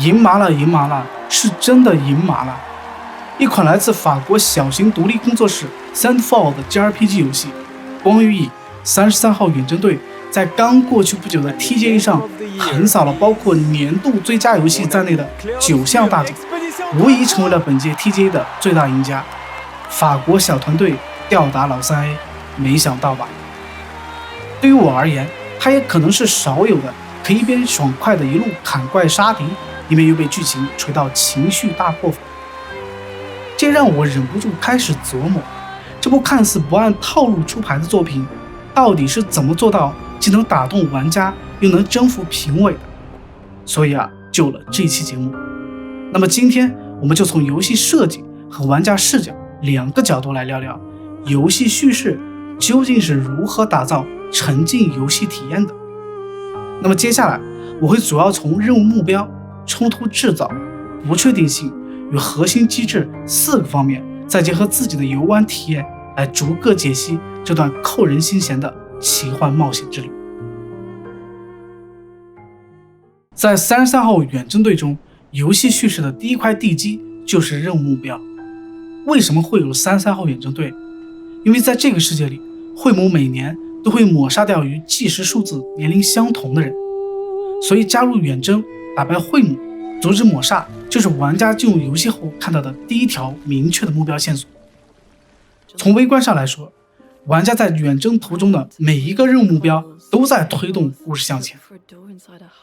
赢麻了，赢麻了，是真的赢麻了！一款来自法国小型独立工作室 Sandfall 的 JRPG 游戏《光与影33号远征队》在刚过去不久的 TGA 上横扫了包括年度最佳游戏在内的9项大奖，无疑成为了本届 TGA 的最大赢家。法国小团队吊打老三 A， 没想到吧？对于我而言，它也可能是少有的可以一边爽快的一路砍怪杀敌，一边又被剧情锤到情绪大破粉。这让我忍不住开始琢磨，这部看似不按套路出牌的作品，到底是怎么做到既能打动玩家，又能征服评委的？所以就有了这一期节目。那么今天我们就从游戏设计和玩家视角两个角度来聊聊，游戏叙事究竟是如何打造沉浸游戏体验的。那么接下来我会主要从任务目标、冲突制造、不确定性与核心机制4个方面，再结合自己的游玩体验来逐个解析这段扣人心弦的奇幻冒险之旅。在33号远征队中，游戏叙事的第一块地基就是任务目标。为什么会有33号远征队？因为在这个世界里，会母每年都会抹杀掉与计时数字年龄相同的人，所以加入远征，打败会母，阻止抹杀，就是玩家进入游戏后看到的第一条明确的目标线索。从微观上来说，玩家在远征途中的每一个任务目标都在推动故事向前。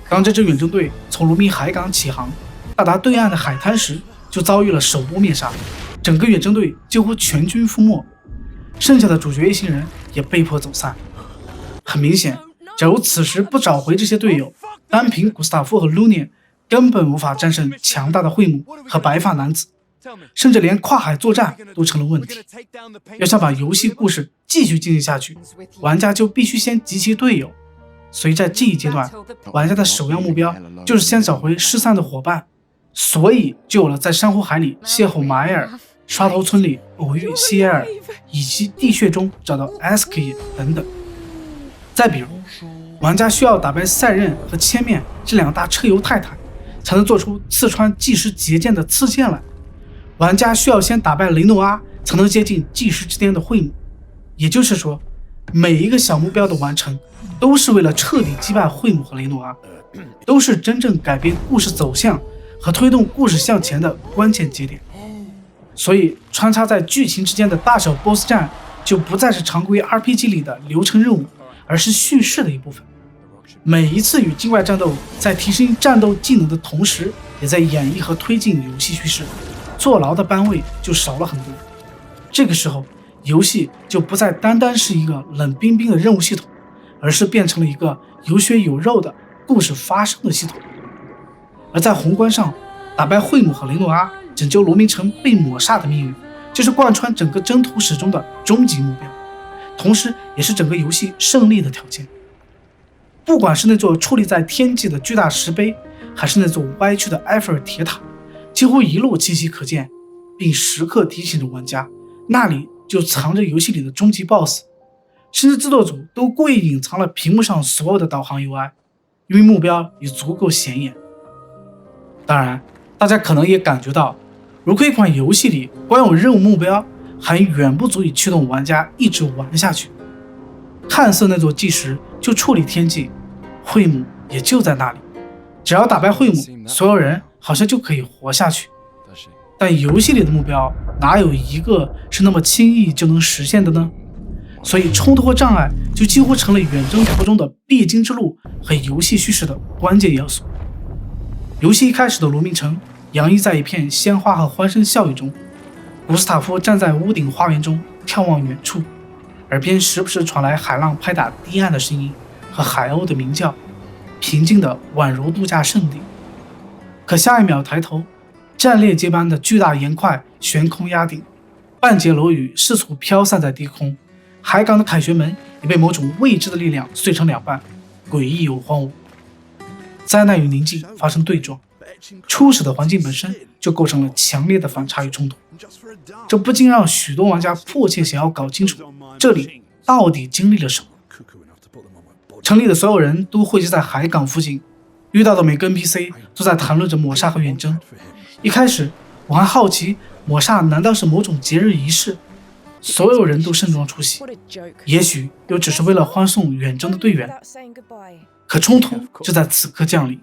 当这支远征队从罗明海港起航，到达对岸的海滩时，就遭遇了首波灭杀，整个远征队几乎全军覆没，剩下的主角一行人也被迫走散。很明显，假如此时不找回这些队友，单凭古斯塔夫和卢涅根本无法战胜强大的会母和白发男子，甚至连跨海作战都成了问题。要想把游戏故事继续进行下去，玩家就必须先集齐队友。所以在这一阶段，玩家的首要目标就是先找回失散的伙伴，所以就有了在珊瑚海里邂逅马埃尔、刷头村里偶遇希埃尔，以及地穴中找到 Eski 等等。再比如，玩家需要打败赛壬和千面这两大车游泰坦，才能做出刺穿计时结界的刺剑来。玩家需要先打败雷诺阿，才能接近计时之巅的会母。也就是说，每一个小目标的完成，都是为了彻底击败会母和雷诺阿，都是真正改变故事走向和推动故事向前的关键节点。所以穿插在剧情之间的大小 BOSS 战就不再是常规 RPG 里的流程任务，而是叙事的一部分。每一次与境外战斗，在提升战斗技能的同时，也在演绎和推进游戏叙事，坐牢的班位就少了很多。这个时候，游戏就不再单单是一个冷冰冰的任务系统，而是变成了一个有血有肉的故事发生的系统。而在宏观上，打败会母和雷诺阿，拯救罗明城被抹杀的命运，就是贯穿整个征途史中的终极目标，同时也是整个游戏胜利的条件。不管是那座矗立在天际的巨大石碑，还是那座歪曲的埃菲尔铁塔，几乎一路清晰可见，并时刻提醒着玩家，那里就藏着游戏里的终极 BOSS。 甚至制作组都故意隐藏了屏幕上所有的导航 UI， 因为目标也足够显眼。当然，大家可能也感觉到，如果一款游戏里光有任务目标，还远不足以驱动玩家一直玩下去。看似那座计时就矗立天际，会母也就在那里，只要打败会母，所有人好像就可以活下去。但游戏里的目标哪有一个是那么轻易就能实现的呢？所以冲突和障碍就几乎成了远征途中的必经之路和游戏叙事的关键要素。游戏一开始的罗明城洋溢在一片鲜花和欢声笑语中，古斯塔夫站在屋顶花园中眺望远处，耳边时不时传来海浪拍打堤岸的声音和海鸥的鸣叫，平静的宛如度假胜地。可下一秒抬头，战列接般的巨大岩块悬空压顶，半截楼宇四处飘散在低空，海港的凯旋门也被某种未知的力量碎成两半，诡异又荒芜。灾难与宁静发生对撞，初始的环境本身就构成了强烈的反差与冲突，这不禁让许多玩家迫切想要搞清楚这里到底经历了什么。城里的所有人都汇集在海港附近，遇到的每个 NPC 都在谈论着抹煞和远征。一开始我还好奇，抹煞难道是某种节日仪式？所有人都盛装出席，也许又只是为了欢送远征的队员。可冲突就在此刻降临。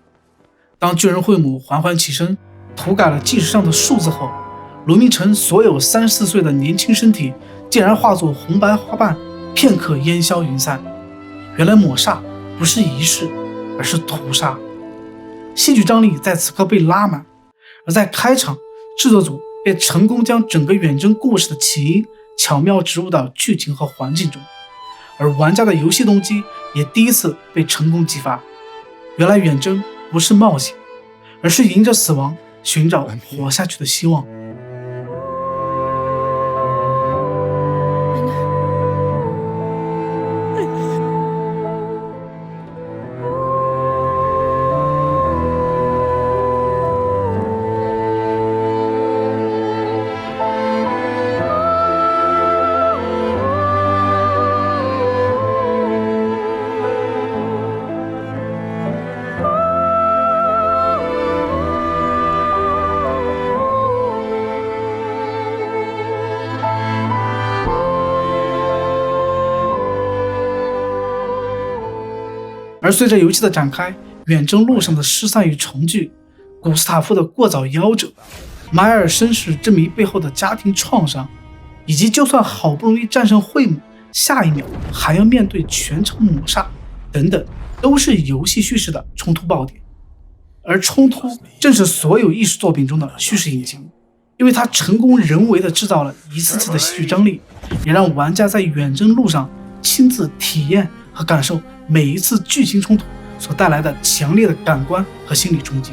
当巨人惠姆缓缓起身，涂改了记事上的数字后，卢明成所有34岁的年轻身体竟然化作红白花瓣，片刻烟消云散。原来抹煞不是仪式，而是屠杀。戏剧张力在此刻被拉满，而在开场，制作组便成功将整个远征故事的起因巧妙植入到剧情和环境中，而玩家的游戏动机也第一次被成功激发。原来远征不是冒险，而是迎着死亡寻找活下去的希望。而随着游戏的展开，远征路上的失散与重聚，古斯塔夫的过早夭折，马埃尔身世之谜背后的家庭创伤，以及就算好不容易战胜惠姆，下一秒还要面对全城抹杀等等，都是游戏叙事的冲突爆点。而冲突正是所有艺术作品中的叙事引擎，因为它成功人为地制造了一次次的戏剧张力，也让玩家在远征路上亲自体验和感受每一次剧情冲突所带来的强烈的感官和心理冲击。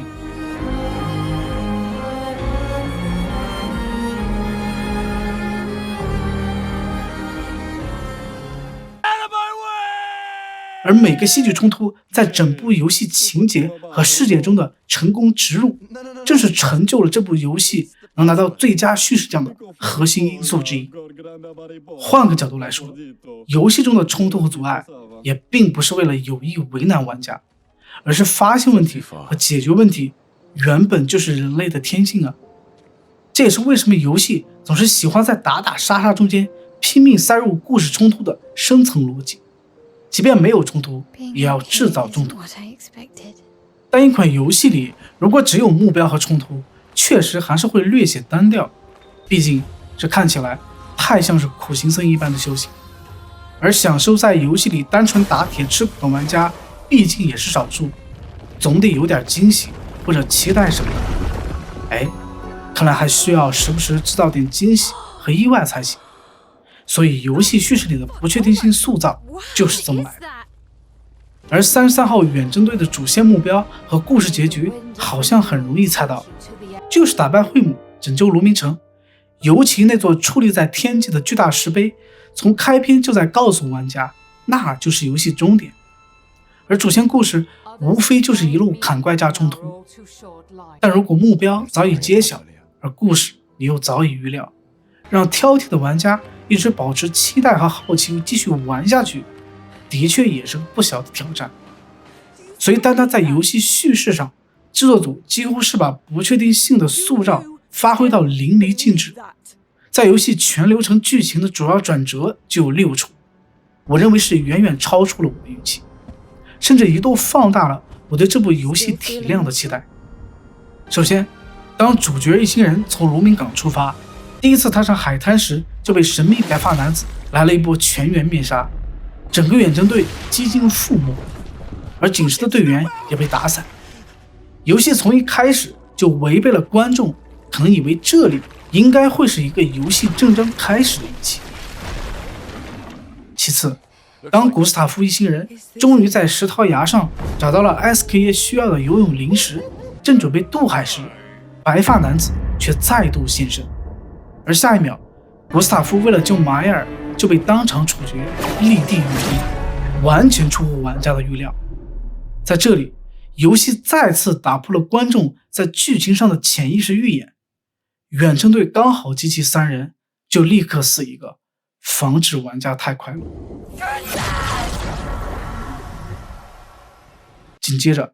而每个戏剧冲突在整部游戏情节和世界中的成功植入，正是成就了这部游戏能拿到最佳叙事奖的核心因素之一。换个角度来说，游戏中的冲突和阻碍也并不是为了有意为难玩家，而是发现问题和解决问题原本就是人类的天性啊。这也是为什么游戏总是喜欢在打打杀杀中间拼命塞入故事冲突的深层逻辑，即便没有冲突也要制造冲突。但一款游戏里如果只有目标和冲突，确实还是会略显单调，毕竟这看起来太像是苦行僧一般的修行。而享受在游戏里单纯打铁吃苦的玩家毕竟也是少数，总得有点惊喜或者期待什么的。看来还需要时不时制造点惊喜和意外才行。所以游戏叙事里的不确定性塑造就是这么来的。而33号远征队的主线目标和故事结局好像很容易猜到，就是打败惠姆，拯救卢明城。尤其那座矗立在天际的巨大石碑，从开篇就在告诉玩家，那就是游戏终点。而主线故事无非就是一路砍怪加冲突，但如果目标早已揭晓，而故事你又早已预料，让挑剔的玩家一直保持期待和好奇继续玩下去，的确也是个不小的挑战。所以单单在游戏叙事上，制作组几乎是把不确定性的塑造发挥到淋漓尽致。在游戏全流程剧情的主要转折就有6处，我认为是远远超出了我的预期，甚至一度放大了我对这部游戏体量的期待。首先，当主角一行人从卢明港出发，第一次踏上海滩时就被神秘白发男子来了一波全员灭杀，整个远征队几近覆没，而警示的队员也被打散。游戏从一开始就违背了观众可能以为这里应该会是一个游戏正章开始的预期。其次，当古斯塔夫一行人终于在石涛崖上找到了 SKA 需要的游泳灵石，正准备渡海时，白发男子却再度现身。而下一秒，古斯塔夫为了救马埃尔就被当场处决，立地原地，完全出乎玩家的预料。在这里，游戏再次打破了观众在剧情上的潜意识预演，远征队刚好集齐3人，就立刻死一个，防止玩家太快乐。紧接着，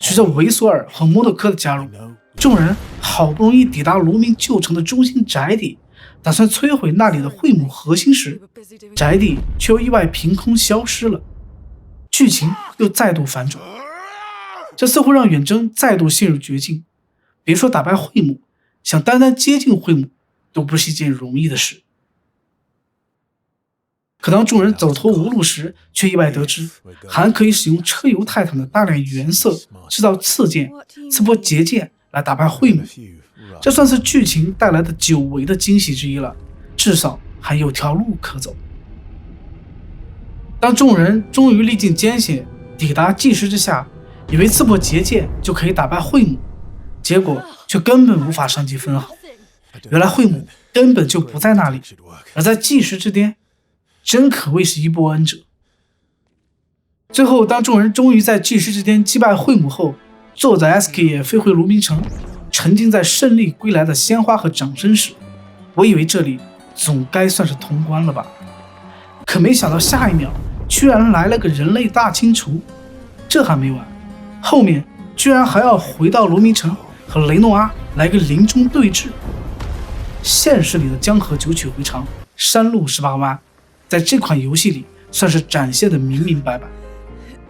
随着维索尔和摩洛科的加入，众人好不容易抵达卢明旧城的中心宅邸，打算摧毁那里的会母核心时，宅邸却又意外凭空消失了，剧情又再度反转。这似乎让远征再度陷入绝境，别说打败会母，想单单接近会母都不是一件容易的事。可当众人走投无路时，却意外得知韩可以使用车油泰坦的大量原色制造刺剑、刺破结界来打败会母，这算是剧情带来的久违的惊喜之一了，至少还有条路可走。当众人终于历尽艰险抵达祭石之下，以为刺破结界就可以打败会母，结果却根本无法上计分毫。原来会母根本就不在那里，而在祭石之巅，真可谓是一波恩者。最后，当众人终于在祭石之巅击败会母后，坐着 SK 也飞回卢明城，沉浸在胜利归来的鲜花和掌声时，我以为这里总该算是通关了吧。可没想到下一秒居然来了个人类大清除。这还没完，后面居然还要回到卢明城和雷诺阿来个临终对峙。现实里的江河九曲回肠，山路18弯，在这款游戏里算是展现的明明白白。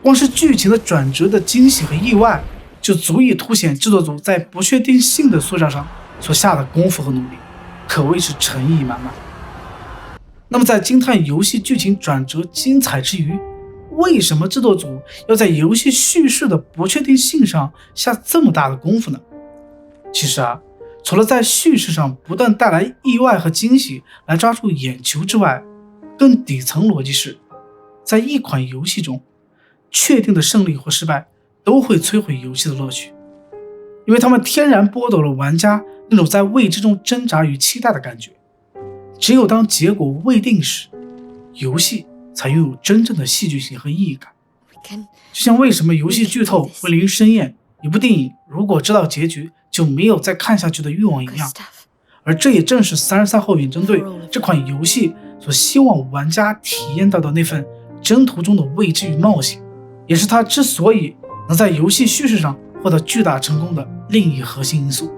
光是剧情的转折的惊喜和意外，就足以凸显制作组在不确定性的塑造上所下的功夫和努力，可谓是诚意满满。那么在惊叹游戏剧情转折精彩之余，为什么制作组要在游戏叙事的不确定性上下这么大的功夫呢？其实除了在叙事上不断带来意外和惊喜来抓住眼球之外，更底层逻辑是，在一款游戏中，确定的胜利或失败都会摧毁游戏的乐趣，因为他们天然剥夺了玩家那种在未知中挣扎与期待的感觉。只有当结果未定时，游戏才拥有真正的戏剧性和意义感。就像为什么游戏剧透会令人生厌，一部电影如果知道结局就没有再看下去的欲望一样。而这也正是33号远征队这款游戏所希望玩家体验到的那份征途中的未知与冒险，也是它之所以能在游戏叙事上获得巨大成功的另一核心因素。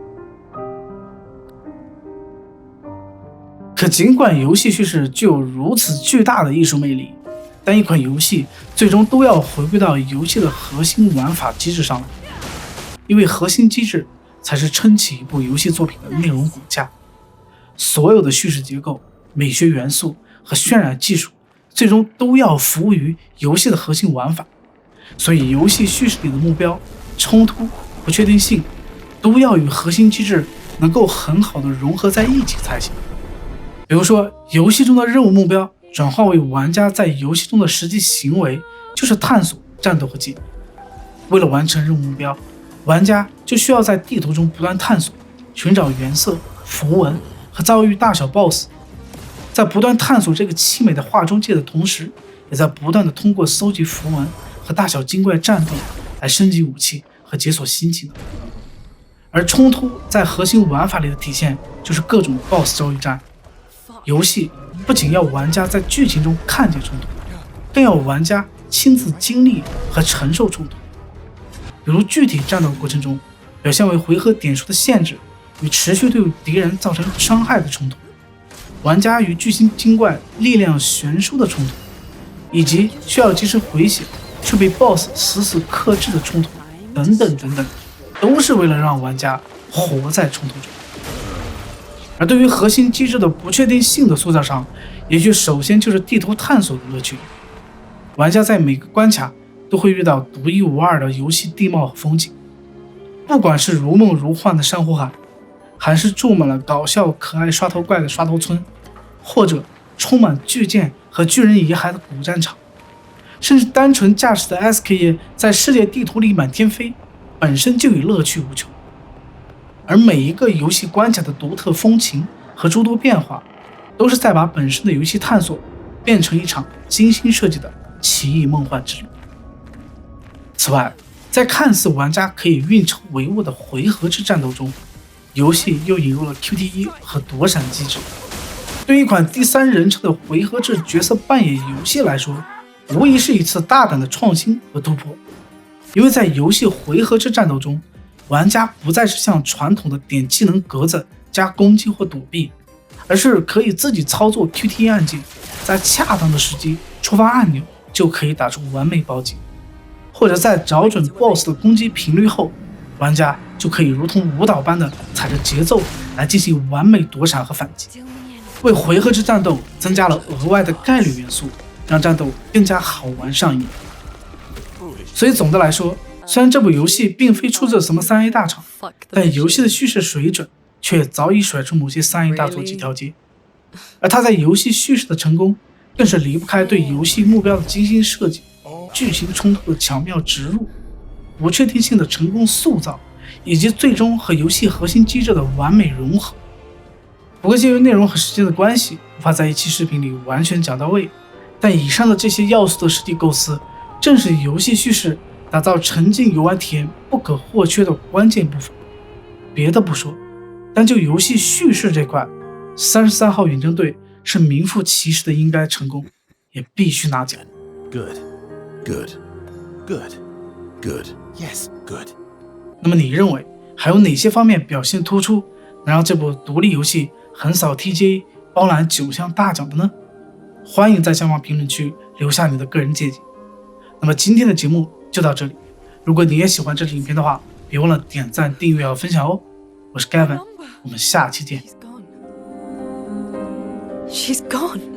可尽管游戏叙事具有如此巨大的艺术魅力，但一款游戏最终都要回归到游戏的核心玩法机制上来，因为核心机制才是撑起一部游戏作品的内容骨架。所有的叙事结构、美学元素和渲染技术最终都要服务于游戏的核心玩法，所以游戏叙事里的目标、冲突、不确定性都要与核心机制能够很好的融合在一起才行。比如说，游戏中的任务目标转化为玩家在游戏中的实际行为，就是探索、战斗和解。为了完成任务目标，玩家就需要在地图中不断探索，寻找原色、符文和遭遇大小 BOSS。在不断探索这个凄美的画中界的同时，也在不断的通过搜集符文和大小精怪战斗来升级武器和解锁新技能。而冲突在核心玩法里的体现就是各种 BOSS 遭遇战。游戏不仅要玩家在剧情中看见冲突，更要玩家亲自经历和承受冲突。比如具体战斗过程中表现为回合点数的限制与持续对敌人造成伤害的冲突，玩家与巨型精怪力量悬殊的冲突，以及需要及时回血却被 BOSS 死克制的冲突等等等等，都是为了让玩家活在冲突中。而对于核心机制的不确定性的塑造上，也许首先就是地图探索的乐趣。玩家在每个关卡都会遇到独一无二的游戏地貌和风景，不管是如梦如幻的珊瑚海，还是住满了搞笑可爱刷头怪的刷头村，或者充满巨剑和巨人遗骸的古战场，甚至单纯驾驶的 SK 在世界地图里满天飞，本身就与乐趣无穷。而每一个游戏关卡的独特风情和诸多变化，都是在把本身的游戏探索变成一场精心设计的奇异梦幻之旅。此外，在看似玩家可以运筹帷幄的回合制战斗中，游戏又引入了 QTE 和躲闪机制。对于一款第三人称的回合制角色扮演游戏来说，无疑是一次大胆的创新和突破。因为在游戏回合制战斗中，玩家不再是像传统的点技能格子加攻击或躲避，而是可以自己操作 QTE 按键，在恰当的时机触发按钮就可以打出完美暴击，或者在找准 BOSS 的攻击频率后，玩家就可以如同舞蹈般的踩着节奏来进行完美躲闪和反击，为回合制战斗增加了额外的概率元素，让战斗更加好玩上瘾。所以总的来说，虽然这部游戏并非出自什么3A 大厂，但游戏的叙事水准却早已甩出某些3A 大作几条街。而它在游戏叙事的成功，更是离不开对游戏目标的精心设计、剧情冲突的巧妙植入、不确定性的成功塑造，以及最终和游戏核心机制的完美融合。不过鉴于内容和时间的关系，无法在一期视频里完全讲到位，但以上的这些要素的实际构思，正是游戏叙事打造沉浸游玩体验不可或缺的关键部分。别的不说，单就游戏叙事这块，33号远征队是名副其实的应该成功，也必须拿奖。 Good, good, good, good, yes, good。 那么你认为还有哪些方面表现突出，能让这部独立游戏横扫 TGA 包揽9项大奖的呢？欢迎在下方评论区留下你的个人见解。那么今天的节目就到这里，如果你也喜欢这支影片的话，别忘了点赞、订阅和分享哦。我是 Gavin， 我们下期见。She's gone.